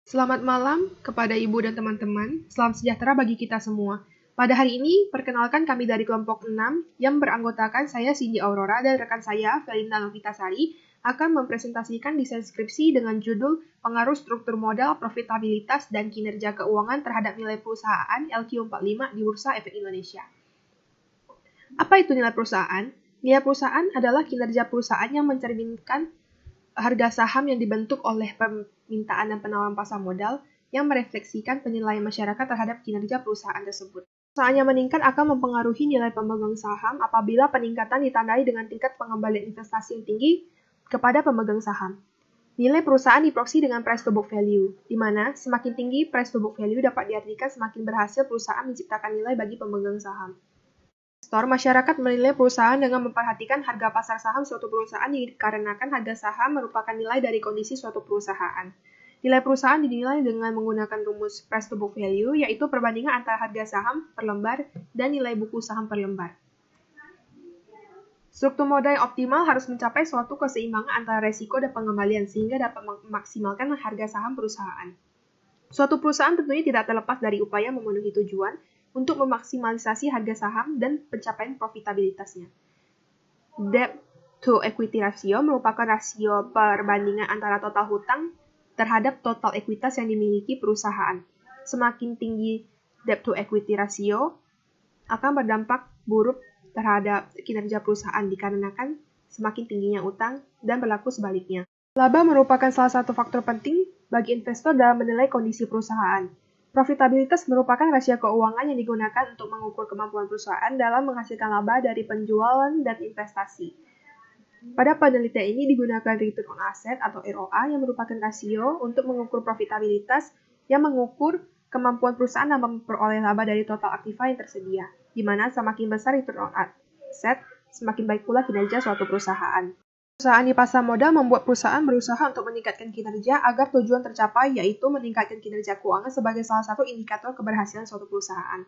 Selamat malam kepada Ibu dan teman-teman. Salam sejahtera bagi kita semua. Pada hari ini, perkenalkan kami dari kelompok 6 yang beranggotakan saya Cindy Aurora dan rekan saya Felinda Novitasari akan mempresentasikan desain skripsi dengan judul Pengaruh Struktur Modal, Profitabilitas, dan Kinerja Keuangan Terhadap Nilai Perusahaan LQ45 di Bursa Efek Indonesia. Apa itu nilai perusahaan? Nilai perusahaan adalah kinerja perusahaan yang mencerminkan harga saham yang dibentuk oleh permintaan dan penawaran pasar modal yang merefleksikan penilaian masyarakat terhadap kinerja perusahaan tersebut. Perusahaan yang meningkat akan mempengaruhi nilai pemegang saham apabila peningkatan ditandai dengan tingkat pengembalian investasi yang tinggi kepada pemegang saham. Nilai perusahaan diproksi dengan price to book value, di mana semakin tinggi price to book value dapat diartikan semakin berhasil perusahaan menciptakan nilai bagi pemegang saham. Masyarakat menilai perusahaan dengan memperhatikan harga pasar saham suatu perusahaan dikarenakan harga saham merupakan nilai dari kondisi suatu perusahaan. Nilai perusahaan dinilai dengan menggunakan rumus price to book value, yaitu perbandingan antara harga saham per lembar dan nilai buku saham per lembar. Struktur modal yang optimal harus mencapai suatu keseimbangan antara resiko dan pengembalian sehingga dapat memaksimalkan harga saham perusahaan. Suatu perusahaan tentunya tidak terlepas dari upaya memenuhi tujuan untuk memaksimalisasi harga saham dan pencapaian profitabilitasnya. Debt to equity ratio merupakan rasio perbandingan antara total hutang terhadap total ekuitas yang dimiliki perusahaan. Semakin tinggi debt to equity ratio akan berdampak buruk terhadap kinerja perusahaan dikarenakan semakin tingginya utang dan berlaku sebaliknya. Laba merupakan salah satu faktor penting bagi investor dalam menilai kondisi perusahaan. Profitabilitas merupakan rasio keuangan yang digunakan untuk mengukur kemampuan perusahaan dalam menghasilkan laba dari penjualan dan investasi. Pada penelitian ini digunakan return on asset atau ROA yang merupakan rasio untuk mengukur profitabilitas yang mengukur kemampuan perusahaan dalam memperoleh laba dari total aktiva yang tersedia, di mana semakin besar return on asset, semakin baik pula kinerja suatu perusahaan. Perusahaan di pasar modal membuat perusahaan berusaha untuk meningkatkan kinerja agar tujuan tercapai, yaitu meningkatkan kinerja keuangan sebagai salah satu indikator keberhasilan suatu perusahaan.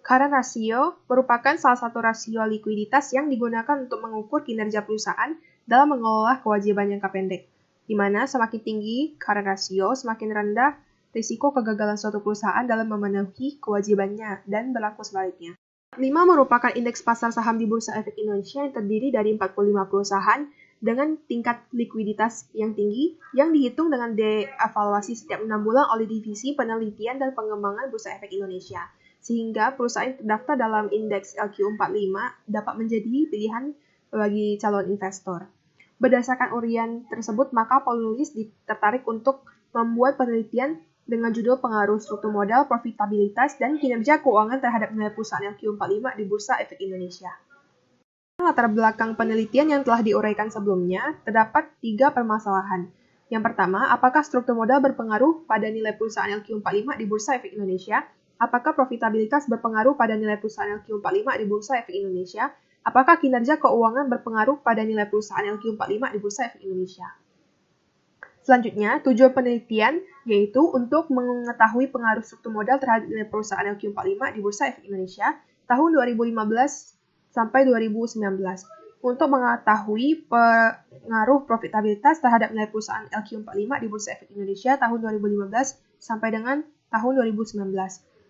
Current ratio merupakan salah satu rasio likuiditas yang digunakan untuk mengukur kinerja perusahaan dalam mengelola kewajiban jangka pendek, di mana semakin tinggi current ratio, semakin rendah risiko kegagalan suatu perusahaan dalam memenuhi kewajibannya dan berlaku sebaliknya. 5 merupakan indeks pasar saham di Bursa Efek Indonesia yang terdiri dari 45 perusahaan dengan tingkat likuiditas yang tinggi yang dihitung dengan dievaluasi setiap 6 bulan oleh Divisi Penelitian dan Pengembangan Bursa Efek Indonesia, sehingga perusahaan yang terdaftar dalam indeks LQ45 dapat menjadi pilihan bagi calon investor. Berdasarkan urian tersebut, maka penulis tertarik untuk membuat penelitian dengan judul Pengaruh Struktur Modal, Profitabilitas, dan Kinerja Keuangan Terhadap Nilai Perusahaan LQ45 di Bursa Efek Indonesia. Latar belakang penelitian yang telah diuraikan sebelumnya, terdapat 3 permasalahan. Yang pertama, apakah struktur modal berpengaruh pada nilai perusahaan LQ45 di Bursa Efek Indonesia? Apakah profitabilitas berpengaruh pada nilai perusahaan LQ45 di Bursa Efek Indonesia? Apakah kinerja keuangan berpengaruh pada nilai perusahaan LQ45 di Bursa Efek Indonesia? Selanjutnya, tujuan penelitian yaitu untuk mengetahui pengaruh struktur modal terhadap nilai perusahaan LQ45 di Bursa Efek Indonesia tahun 2015 sampai 2019 untuk mengetahui pengaruh profitabilitas terhadap nilai perusahaan LQ45 di Bursa Efek Indonesia tahun 2015 sampai dengan tahun 2019.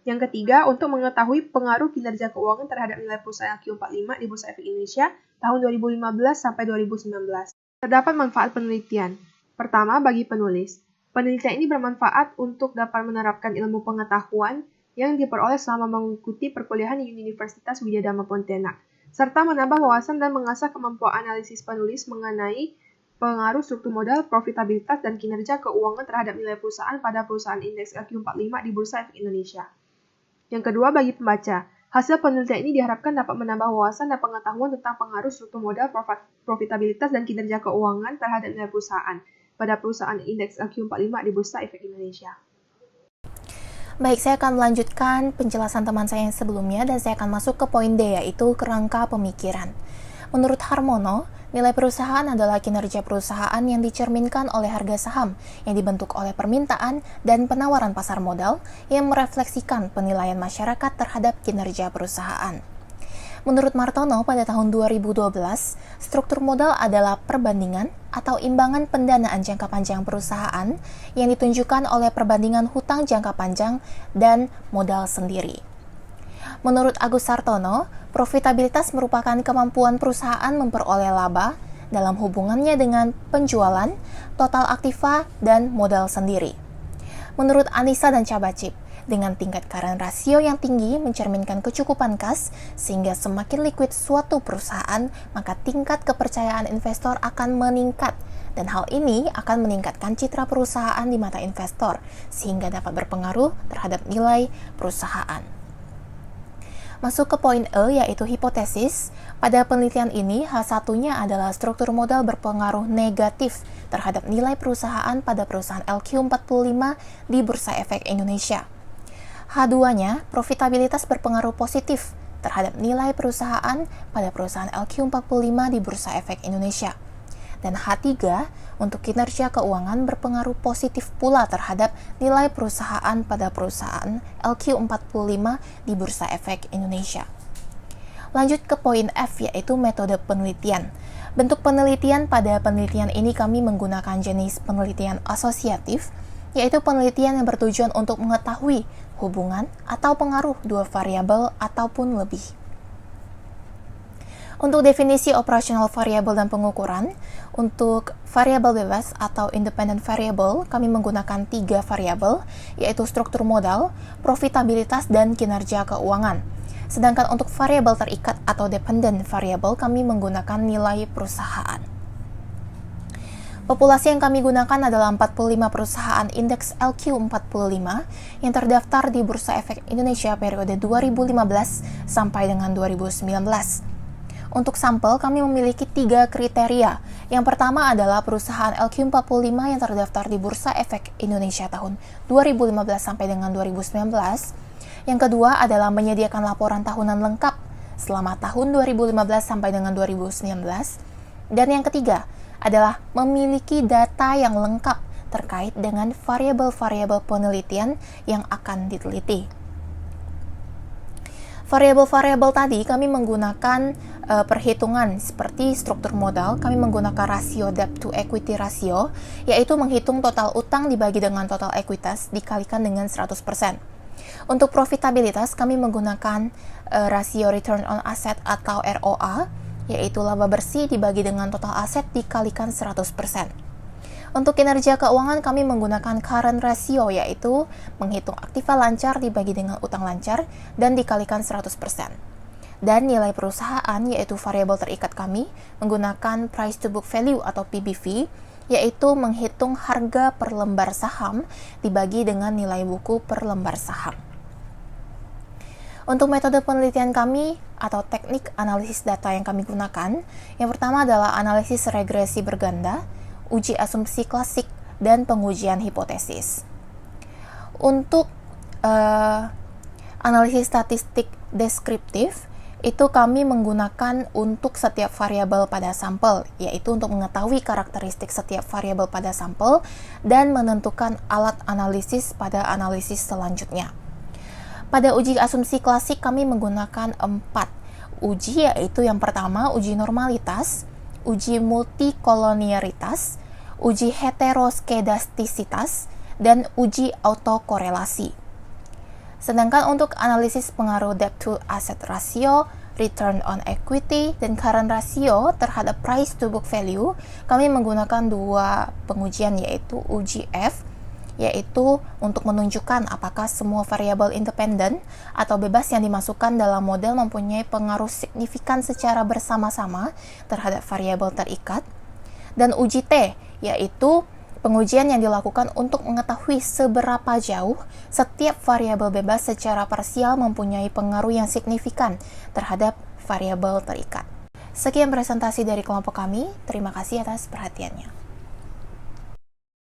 Yang ketiga, untuk mengetahui pengaruh kinerja keuangan terhadap nilai perusahaan LQ45 di Bursa Efek Indonesia tahun 2015 sampai 2019. Terdapat manfaat penelitian. Pertama, bagi penulis. Penelitian ini bermanfaat untuk dapat menerapkan ilmu pengetahuan yang diperoleh selama mengikuti perkuliahan di Universitas Widyadharma Pontianak, serta menambah wawasan dan mengasah kemampuan analisis penulis mengenai pengaruh struktur modal, profitabilitas, dan kinerja keuangan terhadap nilai perusahaan pada perusahaan indeks LQ45 di Bursa Efek Indonesia. Yang kedua, bagi pembaca. Hasil penelitian ini diharapkan dapat menambah wawasan dan pengetahuan tentang pengaruh struktur modal, profitabilitas, dan kinerja keuangan terhadap nilai perusahaan pada perusahaan indeks LQ45 di Bursa Efek Indonesia. Baik, saya akan melanjutkan penjelasan teman saya yang sebelumnya dan saya akan masuk ke poin D, yaitu kerangka pemikiran. Menurut Harmono, nilai perusahaan adalah kinerja perusahaan yang dicerminkan oleh harga saham yang dibentuk oleh permintaan dan penawaran pasar modal yang merefleksikan penilaian masyarakat terhadap kinerja perusahaan. Menurut Martono, pada tahun 2012, struktur modal adalah perbandingan atau imbangan pendanaan jangka panjang perusahaan yang ditunjukkan oleh perbandingan hutang jangka panjang dan modal sendiri. Menurut Agus Sartono, profitabilitas merupakan kemampuan perusahaan memperoleh laba dalam hubungannya dengan penjualan, total aktiva, dan modal sendiri. Menurut Anissa dan Cabacip, dengan tingkat current ratio yang tinggi mencerminkan kecukupan kas, sehingga semakin liquid suatu perusahaan, maka tingkat kepercayaan investor akan meningkat, dan hal ini akan meningkatkan citra perusahaan di mata investor, sehingga dapat berpengaruh terhadap nilai perusahaan. Masuk ke poin E, yaitu hipotesis. Pada penelitian ini, H1-nya adalah struktur modal berpengaruh negatif terhadap nilai perusahaan pada perusahaan LQ45 di Bursa Efek Indonesia. H2-nya, profitabilitas berpengaruh positif terhadap nilai perusahaan pada perusahaan LQ45 di Bursa Efek Indonesia. Dan H3, untuk kinerja keuangan berpengaruh positif pula terhadap nilai perusahaan pada perusahaan LQ45 di Bursa Efek Indonesia. Lanjut ke poin F, yaitu metode penelitian. Bentuk penelitian pada penelitian ini kami menggunakan jenis penelitian asosiatif, yaitu penelitian yang bertujuan untuk mengetahui hubungan atau pengaruh dua variabel ataupun lebih. Untuk definisi operasional variabel dan pengukuran, untuk variabel bebas atau independent variable, kami menggunakan 3 variabel, yaitu struktur modal, profitabilitas, dan kinerja keuangan. Sedangkan untuk variabel terikat atau dependent variable, kami menggunakan nilai perusahaan. Populasi yang kami gunakan adalah 45 perusahaan indeks LQ45 yang terdaftar di Bursa Efek Indonesia periode 2015 sampai dengan 2019. Untuk sampel, kami memiliki 3 kriteria. Yang pertama adalah perusahaan LQ45 yang terdaftar di Bursa Efek Indonesia tahun 2015 sampai dengan 2019. Yang kedua adalah menyediakan laporan tahunan lengkap selama tahun 2015 sampai dengan 2019. Dan yang ketiga adalah memiliki data yang lengkap terkait dengan variabel-variabel penelitian yang akan diteliti. Variabel-variabel tadi kami menggunakan perhitungan seperti struktur modal, kami menggunakan rasio debt to equity ratio, yaitu menghitung total utang dibagi dengan total ekuitas dikalikan dengan 100%. Untuk profitabilitas, kami menggunakan rasio return on asset atau ROA, yaitu laba bersih dibagi dengan total aset dikalikan 100%. Untuk kinerja keuangan, kami menggunakan current ratio, yaitu menghitung aktiva lancar dibagi dengan utang lancar dan dikalikan 100%. Dan nilai perusahaan, yaitu variabel terikat kami, menggunakan price to book value atau PBV, yaitu menghitung harga per lembar saham dibagi dengan nilai buku per lembar saham. Untuk metode penelitian kami atau teknik analisis data yang kami gunakan, yang pertama adalah analisis regresi berganda, uji asumsi klasik, dan pengujian hipotesis. Untuk analisis statistik deskriptif, itu kami menggunakan untuk setiap variabel pada sampel, yaitu untuk mengetahui karakteristik setiap variabel pada sampel dan menentukan alat analisis pada analisis selanjutnya. Pada uji asumsi klasik kami menggunakan 4 uji, yaitu yang pertama uji normalitas, uji multikolonialitas, uji heteroskedastisitas, dan uji autokorelasi. Sedangkan untuk analisis pengaruh debt to asset ratio, return on equity, dan current ratio terhadap price to book value, kami menggunakan 2 pengujian, yaitu uji F, yaitu untuk menunjukkan apakah semua variabel independen atau bebas yang dimasukkan dalam model mempunyai pengaruh signifikan secara bersama-sama terhadap variabel terikat, dan uji T, yaitu pengujian yang dilakukan untuk mengetahui seberapa jauh setiap variabel bebas secara parsial mempunyai pengaruh yang signifikan terhadap variabel terikat. Sekian presentasi dari kelompok kami, terima kasih atas perhatiannya.